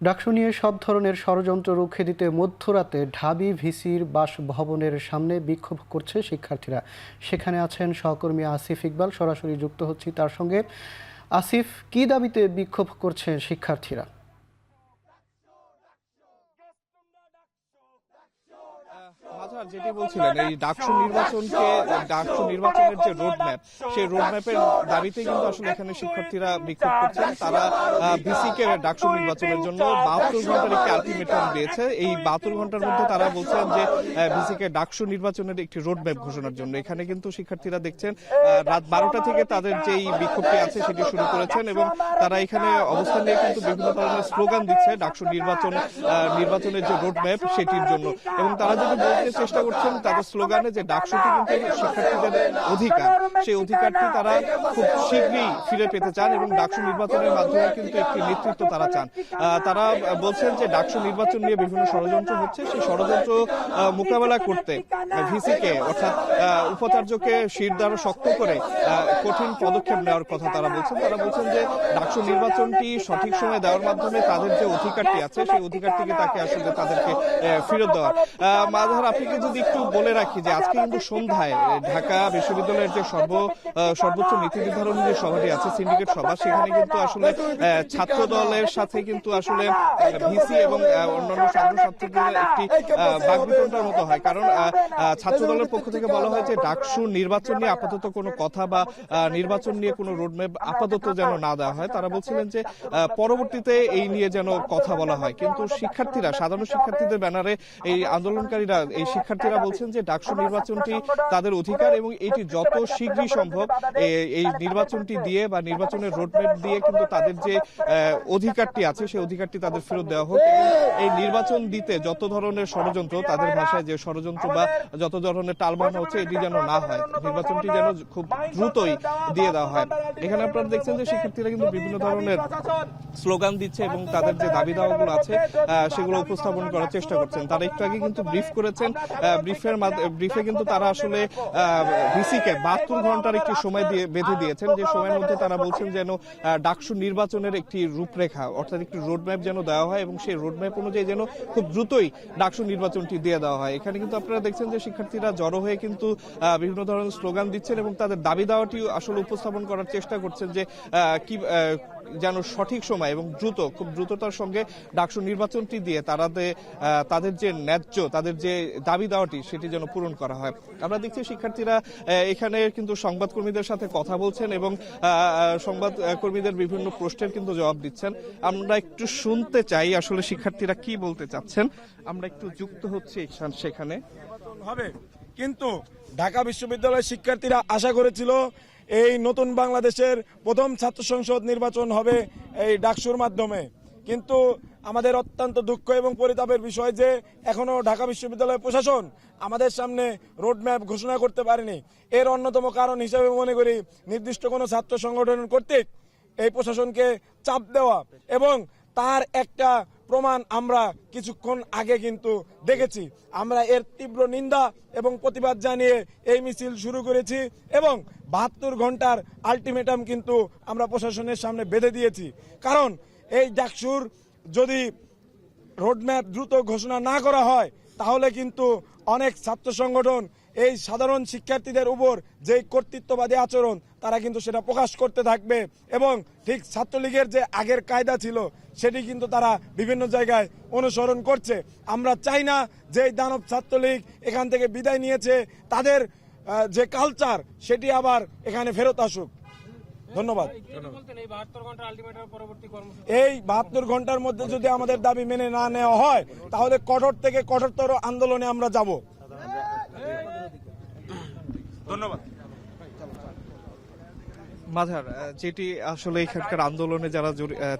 ডাকসু নিয়ে সব ধরনের ষড়যন্ত্র রুখে দিতে মধ্যরাতে ঢাবি ভিসির বাসভবনের সামনে বিক্ষোভ করছে শিক্ষার্থীরা। সেখানে আছেন সহকর্মী আসিফ ইকবাল, সরাসরি যুক্ত হচ্ছি তার সঙ্গে। আসিফ, কি দাবিতে বিক্ষোভ করছে শিক্ষার্থীরা? যেটি বলছিলেন, এই ডাকসু নির্বাচনের যে রোডম্যাপ, সেই রোডম্যাপের দাবিতে কিন্তু আসলে এখানে শিক্ষার্থীরা বিক্ষোভ করছেন। তারা ভিসিকে ডাকসু নির্বাচনের জন্য 72 ঘন্টার একটি আলটিমেটাম দিয়েছে। এই 72 ঘন্টার মধ্যে তারা বলছেন যে ভিসিকে ডাকসু নির্বাচনের একটি রোডম্যাপ ঘোষণার জন্য। এখানে কিন্তু শিক্ষার্থীরা দেখছেন রাত 12টা থেকে তাদের যে বিক্ষোভটি আছে সেটি শুরু করেছেন এবং তারা এখানে অবস্থান নিয়ে কিন্তু বিভিন্ন ধরনের স্লোগান দিচ্ছে ডাকসু নির্বাচনের যে রোডম্যাপ সেটির জন্য। এবং তারা যদি বলতে চেষ্টা করছেন তাদের স্লোগানে যে ডাকসুটি কিন্তু শিক্ষার্থীদের অধিকার, সেই অধিকারটি তারা খুব শীঘ্রই ফিরে পেতে চান এবং ডাকসু নির্বাচনের মাধ্যমে কিন্তু একটি নেতৃত্ব তারা চান। তারা বলছেন যে ডাকসু নির্বাচন নিয়ে বিভিন্ন ষড়যন্ত্র হচ্ছে, সেই ষড়যন্ত্র মোকাবেলা করতে ভিসিকে অর্থাৎ উপাচার্যকে শিরদাঁড় শক্ত করে কঠিন পদক্ষেপ নেওয়ার কথা তারা বলছেন। তারা বলছেন যে ডাকসু নির্বাচনটি সঠিক সময় দেওয়ার মাধ্যমে তাদের যে অধিকারটি আছে সেই অধিকারটিকে তাদেরকে ফেরত দেওয়া। মাঝার, আপনাকে যদি একটু বলে রাখি যে আজকে কিন্তু সন্ধ্যায় ঢাকা বিশ্ববিদ্যালয়ের যে সর্বোচ্চ নীতি নির্ধারণী যে সভাটি আছে, সিন্ডিকেট সভা, সেখানে কিন্তু আসলে ছাত্র দলের সাথে কিন্তু আসলে ভিসি এবং অন্যান্য ছাত্রদের একটি বাকবিতণ্ডার মতো হয়। কারণ ছাত্র দলের পক্ষ থেকে বলা হয় যে ডাকসু নির্বাচন নিয়ে আপাতত কোনো কথা বা নির্বাচন নিয়ে কোনো রোডম্যাপ আপাতত যেন না দেওয়া হয়। তারা বলছিলেন যে পরবর্তীতে এই নিয়ে যেন কথা বলা হয়। কিন্তু সাধারণ শিক্ষার্থীদের ব্যানারে এই আন্দোলনকারীরা, এই শিক্ষার্থীরা বলছেন যে ডাকসু নির্বাচনটি তাদের অধিকার এবং এটি যত শীঘ্রই সম্ভব এই নির্বাচনটি দিয়ে বা নির্বাচনের রোডম্যাপ দিয়ে কিন্তু তাদের যে অধিকারটি আছে সেই অধিকারটি তাদের ফেরত দেওয়া হোক। এই নির্বাচন দিতে যত ধরনের ষড়যন্ত্র, তাদের ভাষায় যে ষড়যন্ত্র বা যত ধরনের টালবাহানা হচ্ছে, এটি যেন না হয়, নির্বাচনটি যেন খুব দ্রুতই দিয়ে দেওয়া হয়। এখানে আপনারা দেখছেন যে শিক্ষার্থীরা কিন্তু বিভিন্ন ধরনের স্লোগান দিচ্ছে এবং তাদের যে দাবি দাওয়াগুলো আছে সেগুলো উপস্থাপন করার চেষ্টা করছেন। তারা একটু আগে কিন্তু ব্রিফ করেছেন। ব্রিফে কিন্তু তারা আসলে ভিসিকে 72 ঘন্টার একটি সময় বেঁধে দিয়েছেন, যে সময়ের মধ্যে তারা বলছেন যেন ডাকসু নির্বাচনের একটি রূপরেখা অর্থাৎ একটি রোডম্যাপ যেন দেওয়া হয় এবং সেই রোডম্যাপ অনুযায়ী যেন খুব দ্রুতই ডাকসু নির্বাচনটি দিয়ে দেওয়া হয়। এখানে কিন্তু আপনারা দেখছেন যে শিক্ষার্থীরা জড়ো হয়ে কিন্তু বিভিন্ন ধরনের স্লোগান দিচ্ছেন এবং তাদের দাবি দাওয়াটি আসলে উপস্থাপন করার চেষ্টা করছেন যে কি যেন সঠিক সময় এবং খুব দ্রুততার সঙ্গে ডাকসু নির্বাচনটি দিয়ে তাদের যে ন্যায্য, তাদের যে দাবি দাওয়াটি সেটি যেন পূরণ করা হয়। আমরা দেখছি শিক্ষার্থীরা এখানে কিন্তু সংবাদকর্মীদের সাথে কথা বলছেন এবং সংবাদকর্মীদের বিভিন্ন প্রশ্নের কিন্তু জবাব দিচ্ছেন। আমরা একটু শুনতে চাই আসলে শিক্ষার্থীরা কি বলতে চাচ্ছেন। আমরা একটু যুক্ত হচ্ছি সেখানে। হবে, কিন্তু ঢাকা বিশ্ববিদ্যালয়ের শিক্ষার্থীরা আশা করেছিল এই নতুন বাংলাদেশের প্রথম ছাত্র সংসদ নির্বাচন হবে এই ডাকসুর মাধ্যমে। কিন্তু আমাদের অত্যন্ত দুঃখ এবং পরিতাপের বিষয় যে এখনো ঢাকা বিশ্ববিদ্যালয় প্রশাসন আমাদের সামনে রোডম্যাপ ঘোষণা করতে পারেনি। এর অন্যতম কারণ হিসেবে মনে করি নির্দিষ্ট কোনো ছাত্র সংগঠন কর্তৃক এই প্রশাসনকে চাপ দেওয়া, এবং তার একটা প্রমাণ আমরা কিছুক্ষণ আগে কিন্তু দেখেছি। আমরা এর তীব্র নিন্দা এবং প্রতিবাদ জানিয়ে এই মিছিল শুরু করেছি এবং 72 ঘন্টার আলটিমেটাম কিন্তু আমরা প্রশাসনের সামনে বেঁধে দিয়েছি। কারণ এই ডাকসুর যদি রোডম্যাপ দ্রুত ঘোষণা না করা হয় তাহলে কিন্তু অনেক ছাত্র সংগঠন এই সাধারণ শিক্ষার্থীদের উপর যে কর্তৃত্ববাদী আচরণ তারা কিন্তু সেটা প্রকাশ করতে থাকবে এবং ঠিক ছাত্রলীগের যে আগের কায়দা ছিল সেটি কিন্তু তারা বিভিন্ন জায়গায় অনুসরণ করছে। আমরা চাই না যে দানব ছাত্রলীগ এখান থেকে বিদায় নিয়েছে তাদের যে কালচার সেটি আবার এখানে ফেরত আসুক। ধন্যবাদ। এই 72 ঘন্টার মধ্যে যদি আমাদের দাবি মেনে না নেওয়া হয় তাহলে কঠোর থেকে কঠোরতর আন্দোলনে আমরা যাব। ধন্যবাদ। মাঝার, যেটি আসলে এখানকার আন্দোলনে যারা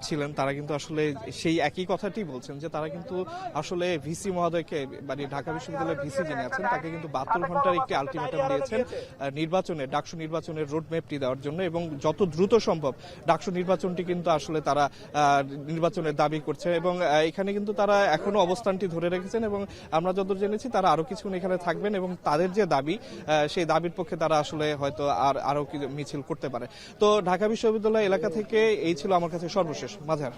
ছিলেন তারা কিন্তু আসলে সেই একই কথাটি বলছেন যে তারা কিন্তু আসলে ভিসি মহোদয়কে, মানে ঢাকা বিশ্ববিদ্যালয়ের ভিসি যিনি আছেন তাকে কিন্তু 72 ঘন্টার একটি আলটিমেটাম দিয়েছেন ডাকসু নির্বাচনের রোডম্যাপটি দেওয়ার জন্য এবং যত দ্রুত সম্ভব ডাকসু নির্বাচনটি কিন্তু আসলে তারা নির্বাচনের দাবি করছে এবং এখানে কিন্তু তারা এখনো অবস্থানটি ধরে রেখেছেন এবং আমরা যতদূর জেনেছি তারা আরো কিছুক্ষণ এখানে থাকবেন এবং তাদের যে দাবি সেই দাবির পক্ষে তারা আসলে হয়তো আরো মিছিল করতে পারে। তো ঢাকা বিশ্ববিদ্যালয় এলাকা থেকে এই ছিল আমার কাছে সর্বশেষ। মাঝার।